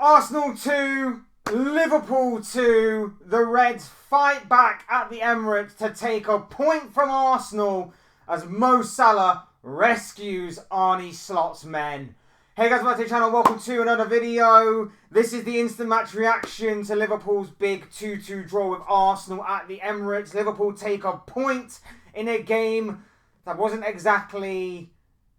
Arsenal 2, Liverpool 2. The Reds fight back at the Emirates to take a point from Arsenal as Mo Salah rescues Arne Slot's men. Hey guys, welcome to the channel. Welcome to another video. This is the instant match reaction to Liverpool's big 2-2 draw with Arsenal at the Emirates. Liverpool take a point in a game that wasn't exactly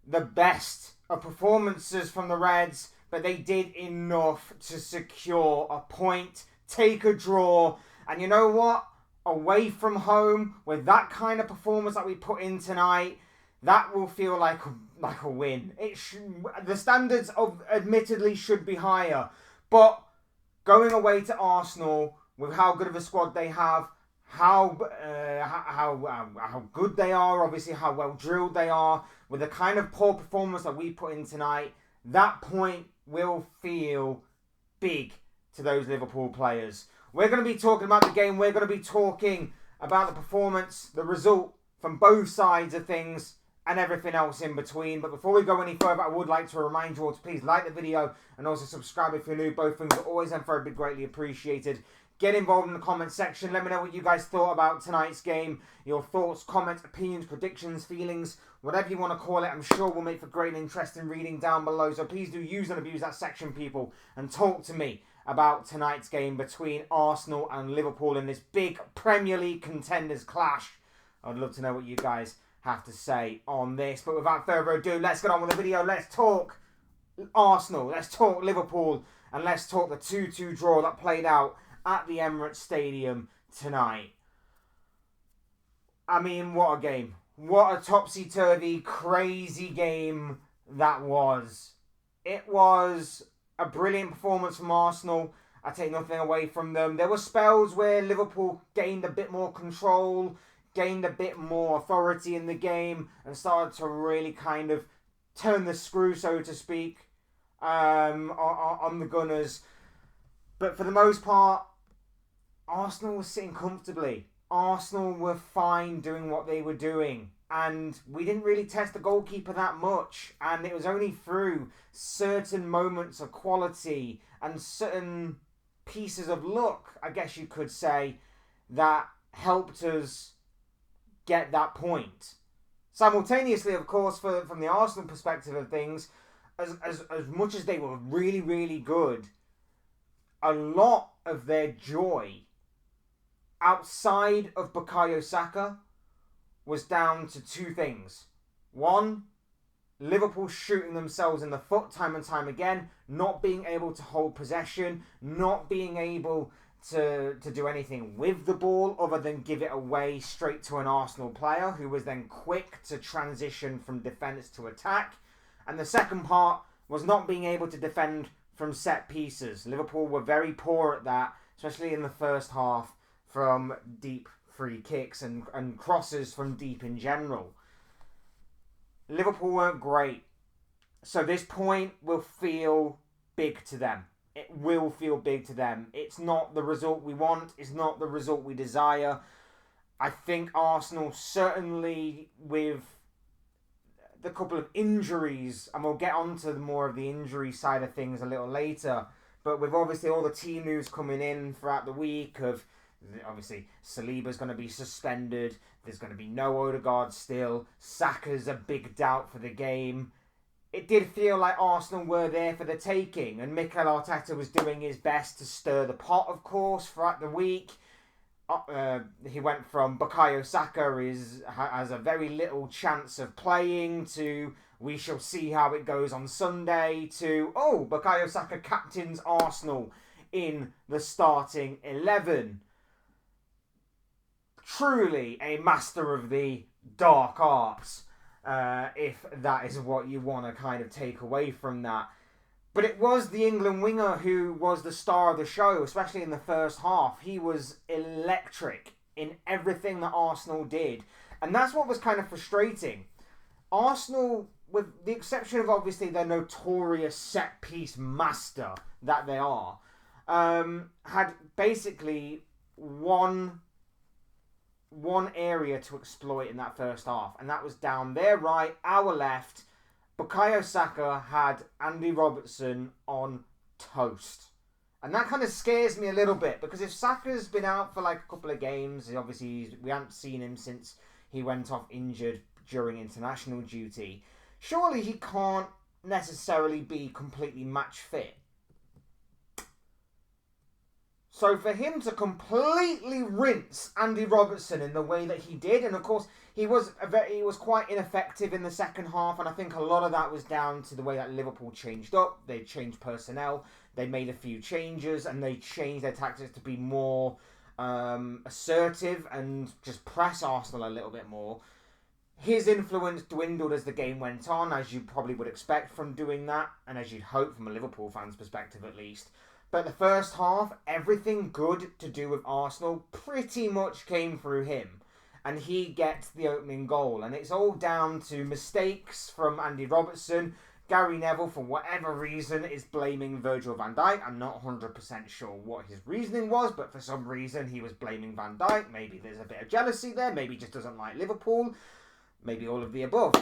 the best of performances from the Reds, but they did enough to secure a point, take a draw. And you know what? Away from home, with that kind of performance that we put in tonight, that will feel like a win. The standards of admittedly should be higher, but going away to Arsenal with how good of a squad they have, how good they are, obviously how well drilled they are, with the kind of poor performance that we put in tonight, that point will feel big to those Liverpool players. We're going to be talking about the game. We're going to be talking about the performance, the result from both sides of things, and everything else in between. But before we go any further, I would like to remind you all to please like the video and also subscribe if you're new. Both things are always and very greatly appreciated. Get involved in the comment section. Let me know what you guys thought about tonight's game. Your thoughts, comments, opinions, predictions, feelings, whatever you want to call it. I'm sure we'll make for great and interesting reading down below. So please do use and abuse that section, people, and talk to me about tonight's game between Arsenal and Liverpool in this big Premier League contenders clash. I'd love to know what you guys have to say on this. But without further ado, let's get on with the video. Let's talk Arsenal. Let's talk Liverpool. And let's talk the 2-2 draw that played out at the Emirates Stadium tonight. I mean, what a game. What a topsy-turvy, crazy game that was. It was a brilliant performance from Arsenal. I take nothing away from them. There were spells where Liverpool gained a bit more control, gained a bit more authority in the game, and started to really kind of turn the screw, so to speak, on the Gunners. But for the most part, Arsenal was sitting comfortably. Arsenal were fine doing what they were doing. And we didn't really test the goalkeeper that much. And it was only through certain moments of quality and certain pieces of luck, I guess you could say, that helped us get that point. Simultaneously, of course, from the Arsenal perspective of things, as much as they were really, really good, a lot of their joy outside of Bukayo Saka was down to two things. One, Liverpool shooting themselves in the foot time and time again, not being able to hold possession, not being able to do anything with the ball other than give it away straight to an Arsenal player who was then quick to transition from defence to attack. And the second part was not being able to defend from set pieces. Liverpool were very poor at that, especially in the first half, from deep free kicks and crosses from deep in general. Liverpool weren't great. So this point will feel big to them. It will feel big to them. It's not the result we want. It's not the result we desire. I think Arsenal, certainly with the couple of injuries, and we'll get on to more of the injury side of things a little later, but with obviously all the team news coming in throughout the week of, obviously, Saliba's going to be suspended. There's going to be no Odegaard still. Saka's a big doubt for the game. It did feel like Arsenal were there for the taking. And Mikel Arteta was doing his best to stir the pot, of course, throughout the week. He went from Bukayo Saka has a very little chance of playing to we shall see how it goes on Sunday to, oh, Bukayo Saka captains Arsenal in the starting 11. Truly a master of the dark arts, if that is what you want to kind of take away from that. But it was the England winger who was the star of the show, especially in the first half. He was electric in everything that Arsenal did. And that's what was kind of frustrating. Arsenal, with the exception of obviously their notorious set-piece master that they are, had basically one area to exploit in that first half, and that was down their right, our left. Bukayo Saka had Andy Robertson on toast. And that kind of scares me a little bit, because if Saka's been out for like a couple of games, obviously we haven't seen him since he went off injured during international duty, surely he can't necessarily be completely match fit. So for him to completely rinse Andy Robertson in the way that he did, and of course he was quite ineffective in the second half, and I think a lot of that was down to the way that Liverpool changed up. They changed personnel, they made a few changes, and they changed their tactics to be more assertive and just press Arsenal a little bit more. His influence dwindled as the game went on, as you probably would expect from doing that, and as you'd hope from a Liverpool fan's perspective at least. But the first half, everything good to do with Arsenal pretty much came through him. And he gets the opening goal. And it's all down to mistakes from Andy Robertson. Gary Neville, for whatever reason, is blaming Virgil van Dijk. I'm not 100% sure what his reasoning was, but for some reason he was blaming Van Dijk. Maybe there's a bit of jealousy there. Maybe he just doesn't like Liverpool. Maybe all of the above.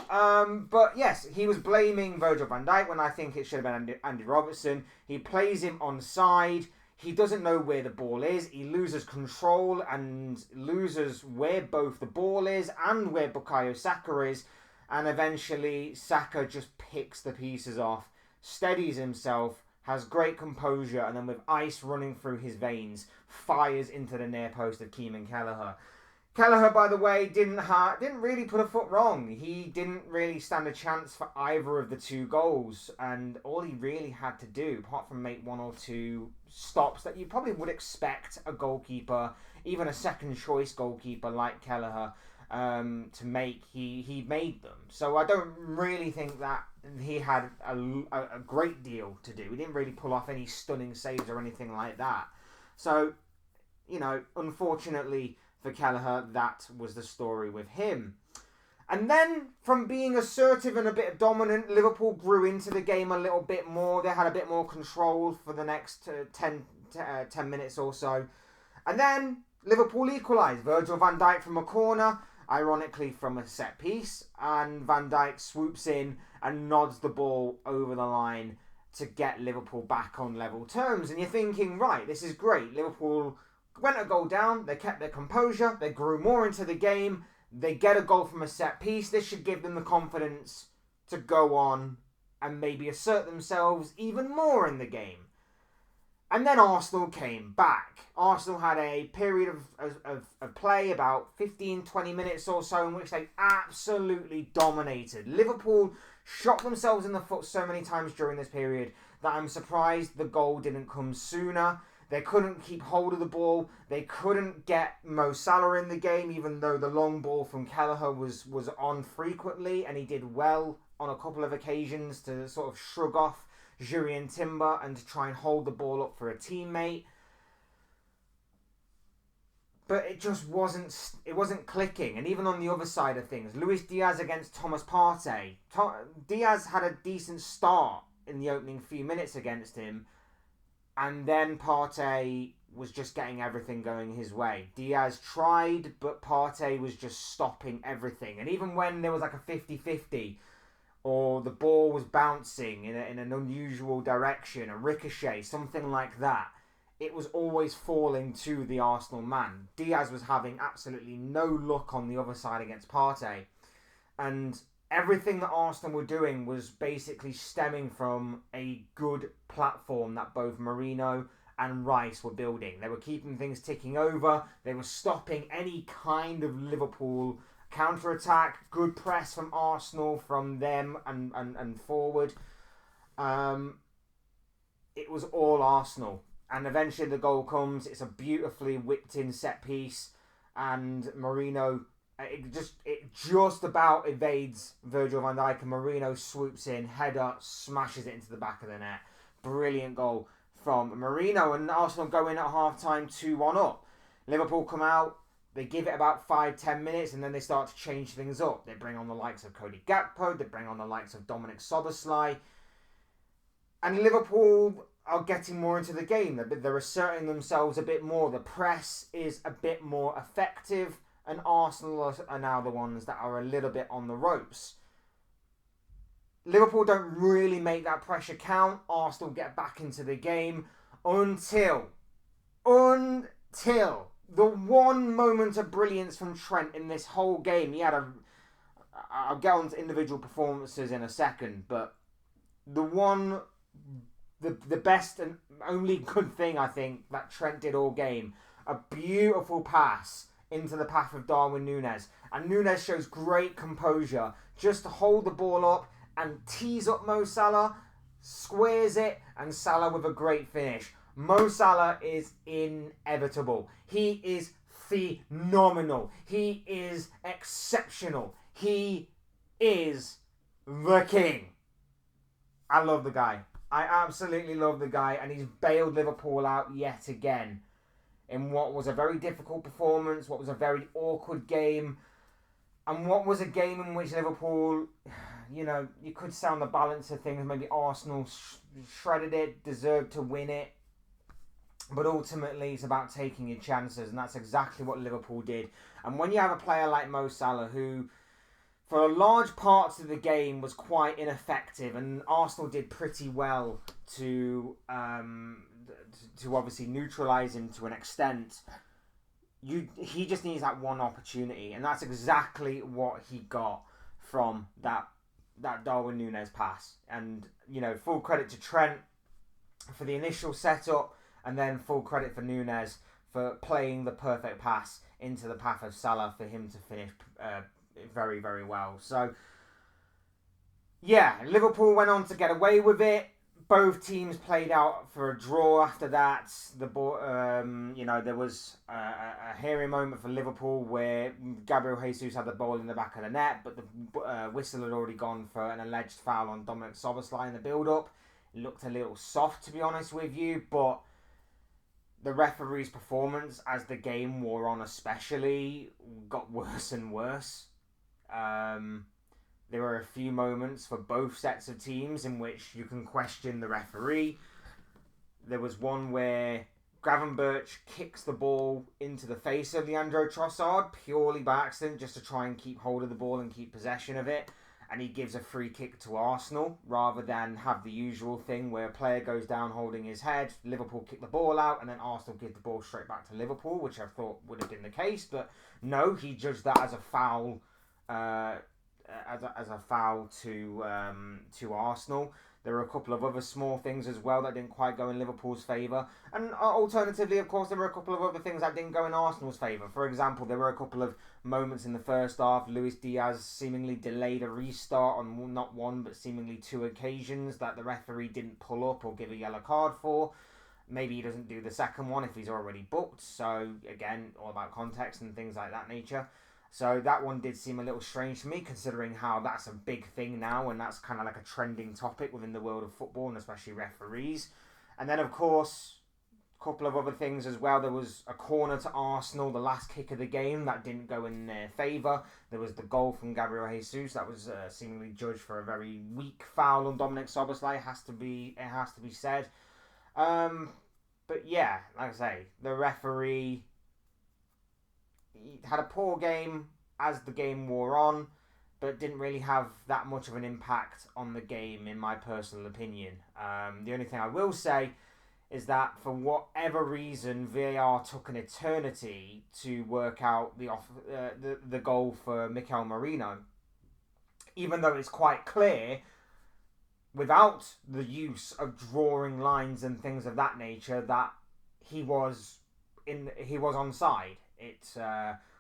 But yes, he was blaming Virgil van Dijk when I think it should have been Andy Robertson. He plays him onside. He doesn't know where the ball is. He loses control and loses where both the ball is and where Bukayo Saka is. And eventually, Saka just picks the pieces off, steadies himself, has great composure, and then with ice running through his veins, fires into the near post of Keeman Kelleher. Kelleher, by the way, didn't really put a foot wrong. He didn't really stand a chance for either of the two goals. And all he really had to do, apart from make one or two stops that you probably would expect a goalkeeper, even a second choice goalkeeper like Kelleher, to make, he made them. So I don't really think that he had a great deal to do. He didn't really pull off any stunning saves or anything like that. So, unfortunately for Kelleher, that was the story with him. And then, from being assertive and a bit dominant, Liverpool grew into the game a little bit more. They had a bit more control for the next 10 minutes or so. And then, Liverpool equalised. Virgil van Dijk from a corner, ironically from a set piece. And Van Dijk swoops in and nods the ball over the line to get Liverpool back on level terms. And you're thinking, right, this is great. Liverpool went a goal down, they kept their composure, they grew more into the game, they get a goal from a set piece. This should give them the confidence to go on and maybe assert themselves even more in the game. And then Arsenal came back. Arsenal had a period of play, about 15-20 minutes or so, in which they absolutely dominated. Liverpool shot themselves in the foot so many times during this period that I'm surprised the goal didn't come sooner. They couldn't keep hold of the ball. They couldn't get Mo Salah in the game, even though the long ball from Kelleher was on frequently, and he did well on a couple of occasions to sort of shrug off Jurrien Timber and to try and hold the ball up for a teammate. But it just wasn't clicking. And even on the other side of things, Luis Diaz against Thomas Partey. Diaz had a decent start in the opening few minutes against him, and then Partey was just getting everything going his way. Diaz tried, but Partey was just stopping everything. And even when there was like a 50-50, or the ball was bouncing in an unusual direction, a ricochet, something like that, it was always falling to the Arsenal man. Diaz was having absolutely no luck on the other side against Partey. And everything that Arsenal were doing was basically stemming from a good platform that both Mourinho and Rice were building. They were keeping things ticking over. They were stopping any kind of Liverpool counter-attack. Good press from Arsenal, from them and forward. It was all Arsenal. And eventually the goal comes. It's a beautifully whipped in set piece. And Mourinho, it just about evades Virgil van Dijk, and Mourinho swoops in, header, smashes it into the back of the net. Brilliant goal from Mourinho, and Arsenal go in at half-time 2-1 up. Liverpool come out, they give it about 5-10 minutes, and then they start to change things up. They bring on the likes of Cody Gakpo, they bring on the likes of Dominic Szoboszlai, and Liverpool are getting more into the game. They're asserting themselves a bit more. The press is a bit more effective, and Arsenal are now the ones that are a little bit on the ropes. Liverpool don't really make that pressure count. Arsenal get back into the game. until the one moment of brilliance from Trent in this whole game. He had I'll get on to individual performances in a second, but the best and only good thing I think that Trent did all game, a beautiful pass into the path of Darwin Núñez. And Núñez shows great composure just to hold the ball up and tease up Mo Salah, squares it, and Salah with a great finish. Mo Salah is inevitable. He is phenomenal. He is exceptional. He is the king. I love the guy. I absolutely love the guy, and he's bailed Liverpool out yet again in what was a very difficult performance, what was a very awkward game, and what was a game in which Liverpool, you could say on the balance of things, maybe Arsenal shredded it, deserved to win it, but ultimately it's about taking your chances, and that's exactly what Liverpool did. And when you have a player like Mo Salah, who for large parts of the game was quite ineffective, and Arsenal did pretty well to obviously neutralise him to an extent, he just needs that one opportunity, and that's exactly what he got from that Darwin Núñez pass. And full credit to Trent for the initial setup, and then full credit for Núñez for playing the perfect pass into the path of Salah for him to finish very, very well. So, yeah, Liverpool went on to get away with it. Both teams played out for a draw after that. There was a hairy moment for Liverpool where Gabriel Jesus had the ball in the back of the net, but the whistle had already gone for an alleged foul on Dominic Szoboszlai in the build-up. It looked a little soft, to be honest with you, but the referee's performance as the game wore on especially got worse and worse. There were a few moments for both sets of teams in which you can question the referee. There was one where Gravenberch kicks the ball into the face of Leandro Trossard purely by accident, just to try and keep hold of the ball and keep possession of it. And he gives a free kick to Arsenal rather than have the usual thing where a player goes down holding his head, Liverpool kick the ball out, and then Arsenal give the ball straight back to Liverpool, which I thought would have been the case. But no, he judged that as a foul. As a foul to Arsenal. There were a couple of other small things as well that didn't quite go in Liverpool's favour. And alternatively, of course, there were a couple of other things that didn't go in Arsenal's favour. For example, there were a couple of moments in the first half. Luis Diaz seemingly delayed a restart on not one, but seemingly two occasions that the referee didn't pull up or give a yellow card for. Maybe he doesn't do the second one if he's already booked. So, again, all about context and things like that nature. So that one did seem a little strange to me, considering how that's a big thing now, and that's kind of like a trending topic within the world of football, and especially referees. And then, of course, a couple of other things as well. There was a corner to Arsenal, the last kick of the game, that didn't go in their favour. There was the goal from Gabriel Jesus that was seemingly judged for a very weak foul on Dominic Szoboszlai. It has to be said. But yeah, like I say, the referee, he had a poor game as the game wore on, but didn't really have that much of an impact on the game, in my personal opinion. The only thing I will say is that for whatever reason, VAR took an eternity to work out the goal for Mikel Merino, even though it's quite clear, without the use of drawing lines and things of that nature, that he was onside. It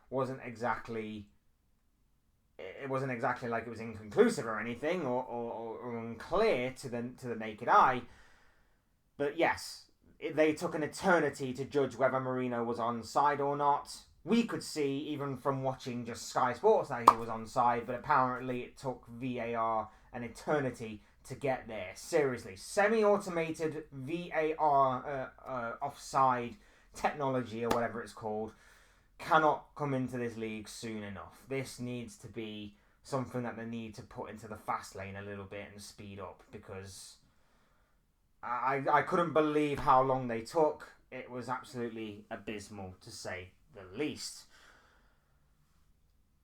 wasn't exactly like it was inconclusive or anything, or unclear to the naked eye. But yes, they took an eternity to judge whether Merino was onside or not. We could see, even from watching just Sky Sports, that he was onside, but apparently it took VAR an eternity to get there. Seriously, semi-automated VAR offside technology, or whatever it's called, cannot come into this league soon enough. This needs to be something that they need to put into the fast lane a little bit and speed up, because I couldn't believe how long they took. It was absolutely abysmal, to say the least.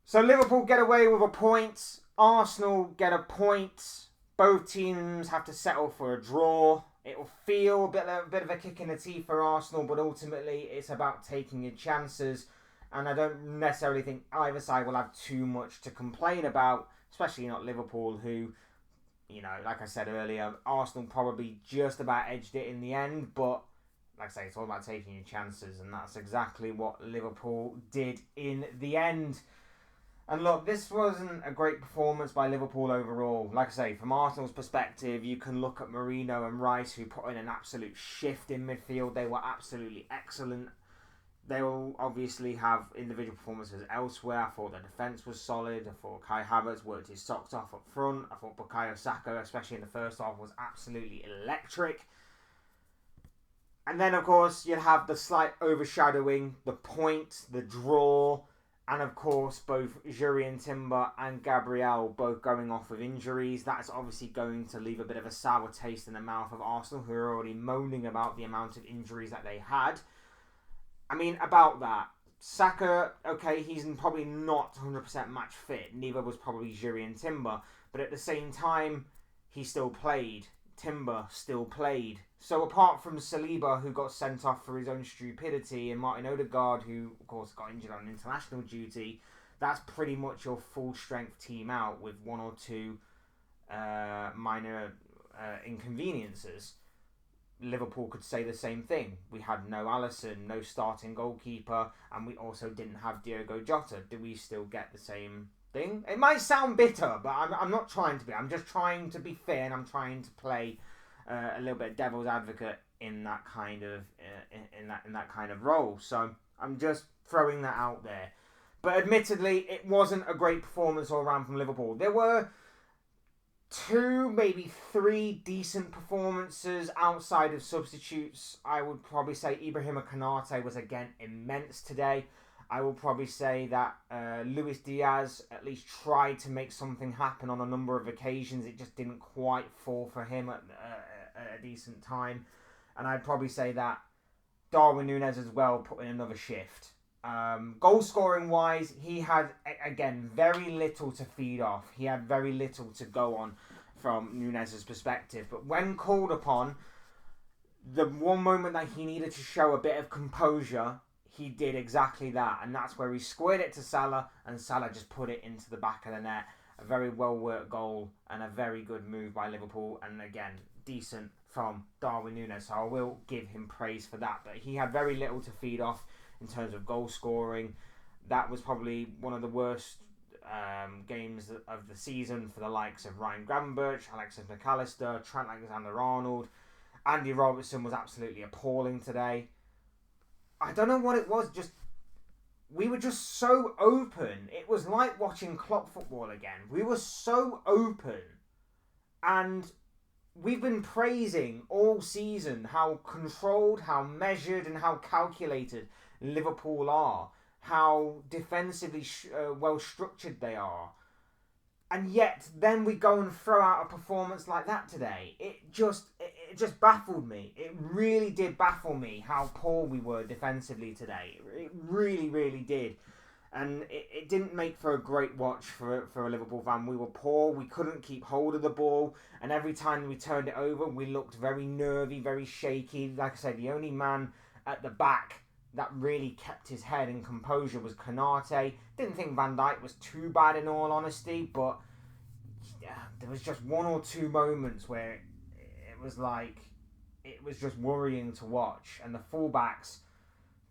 So Liverpool get away with a point. Arsenal get a point. Both teams have to settle for a draw It will feel a bit of a kick in the teeth for Arsenal, but ultimately it's about taking your chances. And I don't necessarily think either side will have too much to complain about, especially not Liverpool, who, like I said earlier, Arsenal probably just about edged it in the end, but like I say, it's all about taking your chances, and that's exactly what Liverpool did in the end. And look, this wasn't a great performance by Liverpool overall. Like I say, from Arsenal's perspective, you can look at Mourinho and Rice, who put in an absolute shift in midfield. They were absolutely excellent. They will obviously have individual performances elsewhere. I thought the defence was solid. I thought Kai Havertz worked his socks off up front. I thought Bukayo Saka, especially in the first half, was absolutely electric. And then, of course, you have the slight overshadowing, the point, the draw, and, of course, both Jurrien Timber and Gabriel both going off with injuries. That's obviously going to leave a bit of a sour taste in the mouth of Arsenal, who are already moaning about the amount of injuries that they had. I mean, about that, Saka, okay, he's probably not 100% match fit. Neither was probably Jurrien Timber. But at the same time, he still played. Timber still played. So apart from Saliba, who got sent off for his own stupidity, and Martin Odegaard, who, of course, got injured on international duty, that's pretty much your full-strength team out with one or two minor inconveniences. Liverpool could say the same thing. We had no Alisson, no starting goalkeeper, and we also didn't have Diogo Jota. Do we still get the same thing? It might sound bitter, but I'm not trying to be. I'm just trying to be fair, and I'm trying to play a little bit devil's advocate in that kind of in that kind of role. So I'm just throwing that out there. But admittedly, it wasn't a great performance all around from Liverpool. There were 2, maybe 3 decent performances outside of substitutes. I would probably say Ibrahima Konate was again immense today. I will probably say that Luis Diaz at least tried to make something happen on a number of occasions. It just didn't quite fall for him at a decent time. And I'd probably say that Darwin Núñez as well put in another shift. Goal scoring wise, he had again very little to feed off. He had very little to go on from Núñez's perspective. But when called upon, the one moment that he needed to show a bit of composure, he did exactly that, and that's where he squared it to Salah, and Salah just put it into the back of the net. A very well worked goal and a very good move by Liverpool, and again decent from Darwin Núñez. So I will give him praise for that. But he had very little to feed off in terms of goal scoring. That was probably one of the worst games of the season for the likes of Ryan Gravenberch, Alexis McAllister, Trent Alexander-Arnold. Andy Robertson was absolutely appalling today. I don't know what it was, we were just so open. It was like watching Klopp football again. We were so open. And we've been praising all season how controlled, how measured and how calculated Liverpool are. How defensively well structured they are. And yet, then we go and throw out a performance like that today. It just baffled me. It really did baffle me how poor we were defensively today. It really, really did. And it didn't make for a great watch for a Liverpool fan. We were poor. We couldn't keep hold of the ball. And every time we turned it over, we looked very nervy, very shaky. Like I said, the only man at the back that really kept his head and composure was Konate. Didn't think Van Dijk was too bad in all honesty, but there was just 1 or 2 moments where it was like, it was just worrying to watch. And the fullbacks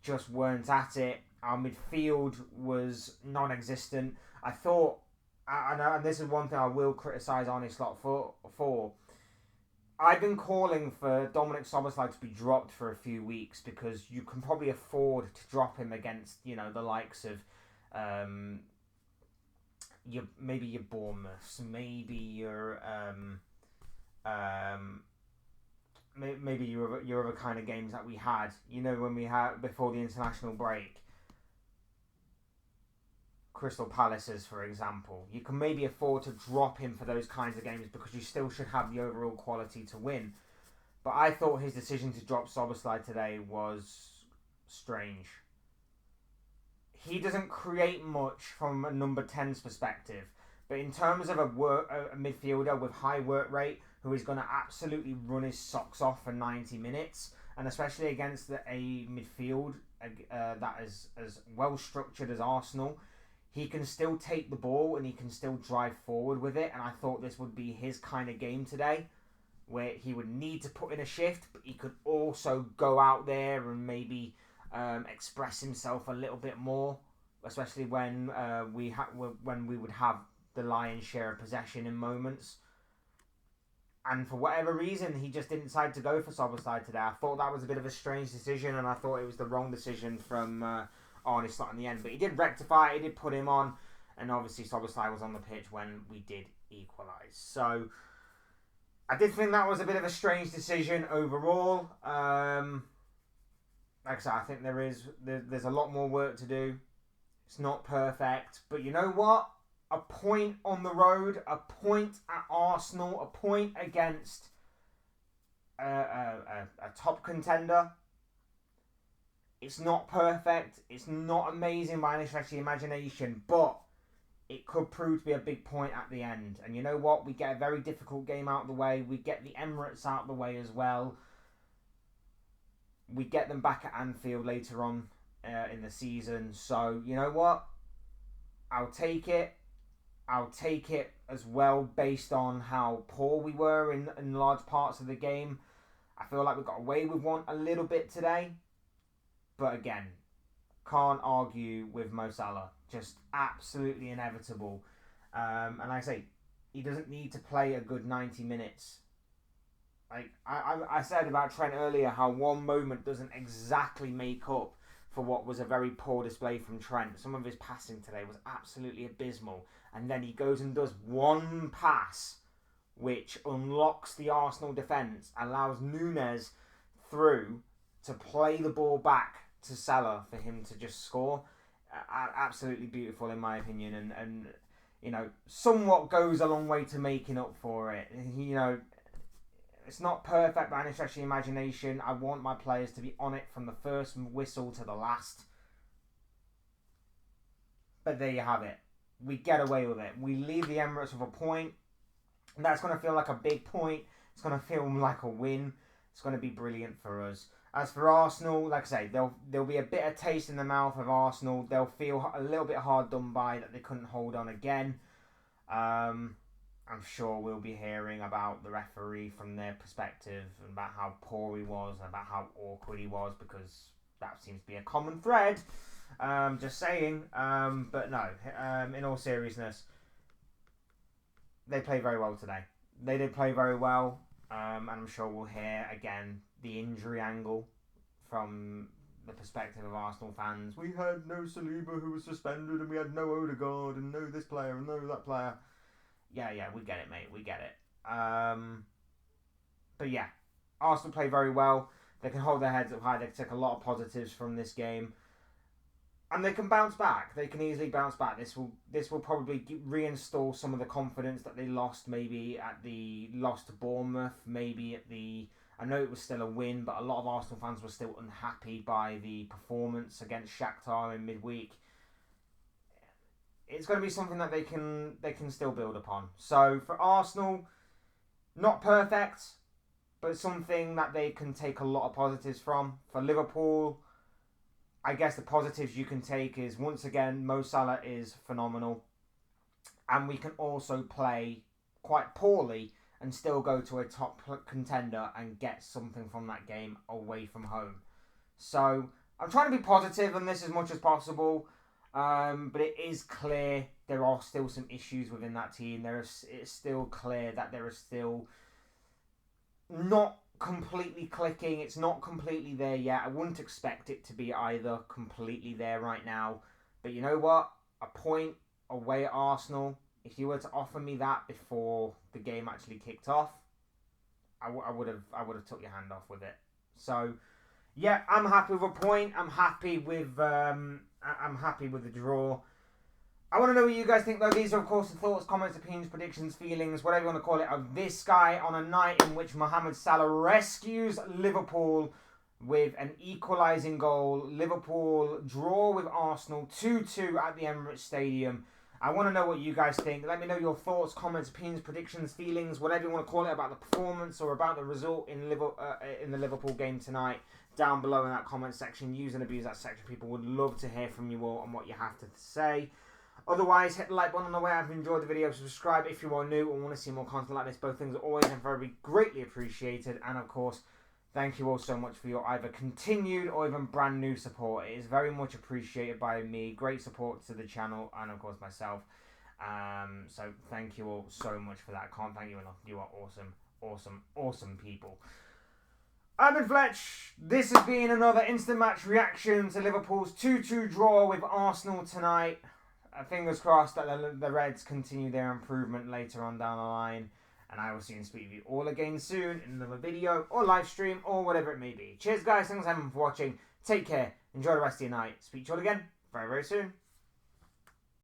just weren't at it. Our midfield was non-existent. I thought, and this is one thing I will criticise Arne Slot for, I've been calling for Dominic Szoboszlai to be dropped for a few weeks because you can probably afford to drop him against, the likes of maybe your Bournemouths, maybe your maybe your other kind of games that we had, when we had before the international break. Crystal Palace's, for example. You can maybe afford to drop him for those kinds of games because you still should have the overall quality to win. But I thought his decision to drop Szoboszlai today was strange. He doesn't create much from a number 10's perspective, but in terms of a midfielder with high work rate, who is going to absolutely run his socks off for 90 minutes, and especially against a midfield that is as well structured as Arsenal. He can still take the ball and he can still drive forward with it, and I thought this would be his kind of game today, where he would need to put in a shift, but he could also go out there and maybe express himself a little bit more, especially when we would have the lion's share of possession in moments. And for whatever reason, he just didn't decide to go for Szoboszlai today. I thought that was a bit of a strange decision, and I thought it was the wrong decision from Arne Slot in the end. But he did rectify it, he did put him on, and obviously Szoboszlai was on the pitch when we did equalise. So I did think that was a bit of a strange decision overall. Like I said, I think there's a lot more work to do. It's not perfect, but you know what? A point on the road, a point at Arsenal, a point against a top contender. It's not perfect. It's not amazing by any stretch of the imagination, but it could prove to be a big point at the end. And you know what? We get a very difficult game out of the way. We get the Emirates out of the way as well. We get them back at Anfield later on in the season. So, you know what? I'll take it. I'll take it as well based on how poor we were in large parts of the game. I feel like we got away with one a little bit today. But again, can't argue with Mo Salah. Just absolutely inevitable. And like I say, he doesn't need to play a good 90 minutes. Like I said about Trent earlier, how one moment doesn't exactly make up for what was a very poor display from Trent. Some of his passing today was absolutely abysmal. And then he goes and does one pass which unlocks the Arsenal defence, allows Núñez through to play the ball back to Salah for him to just score. Absolutely beautiful in my opinion, and you know, somewhat goes a long way to making up for it. You know, it's not perfect by any stretch of the imagination. I want my players to be on it from the first whistle to the last. But there you have it. We get away with it. We leave the Emirates with a point. And that's going to feel like a big point. It's going to feel like a win. It's going to be brilliant for us. As for Arsenal, like I say, there'll be a bitter taste in the mouth of Arsenal. They'll feel a little bit hard done by that they couldn't hold on again. I'm sure we'll be hearing about the referee from their perspective, and about how poor he was, and about how awkward he was, because that seems to be a common thread. Just saying. But no, in all seriousness, they played very well today. They did play very well. And I'm sure we'll hear again the injury angle from the perspective of Arsenal fans. We had no Saliba who was suspended, and we had no Odegaard, and no this player, and no that player. Yeah, we get it, mate. We get it. But yeah, Arsenal play very well. They can hold their heads up high. They can take a lot of positives from this game. And they can bounce back. They can easily bounce back. This will probably reinstall some of the confidence that they lost maybe at the loss to Bournemouth. Maybe at the... I know it was still a win, but a lot of Arsenal fans were still unhappy by the performance against Shakhtar in midweek. It's going to be something that they can still build upon. So for Arsenal, not perfect, but something that they can take a lot of positives from. For Liverpool, I guess the positives you can take is, once again, Mo Salah is phenomenal. And we can also play quite poorly and still go to a top contender and get something from that game away from home. So I'm trying to be positive on this as much as possible. But it is clear there are still some issues within that team. It's still clear that there is still not completely clicking. It's not completely there yet. I wouldn't expect it to be either completely there right now. But you know what? A point away at Arsenal, if you were to offer me that before the game actually kicked off, I would have took your hand off with it. So yeah, I'm happy with a point. I'm happy with the draw. I want to know what you guys think, though. These are, of course, the thoughts, comments, opinions, predictions, feelings, whatever you want to call it, of this guy on a night in which Mohamed Salah rescues Liverpool with an equalising goal. Liverpool draw with Arsenal 2-2 at the Emirates Stadium. I want to know what you guys think. Let me know your thoughts, comments, opinions, predictions, feelings, whatever you want to call it, about the performance or about the result in the Liverpool game tonight, down below in that comment section. Use and abuse that section. People would love to hear from you all and what you have to say. Otherwise, hit the like button on the way. I've enjoyed the video. Subscribe if you are new and want to see more content like this. Both things are always and very greatly appreciated. And of course, thank you all so much for your either continued or even brand new support. It is very much appreciated by me. Great support to the channel and of course myself. So thank you all so much for that. Can't thank you enough. You are awesome, awesome, awesome people. I've been Fletch. This has been another instant match reaction to Liverpool's 2-2 draw with Arsenal tonight. Fingers crossed that the Reds continue their improvement later on down the line. And I will see and speak with you all again soon in another video or live stream or whatever it may be. Cheers guys, thanks everyone for watching. Take care, enjoy the rest of your night. Speak to you all again very, very soon.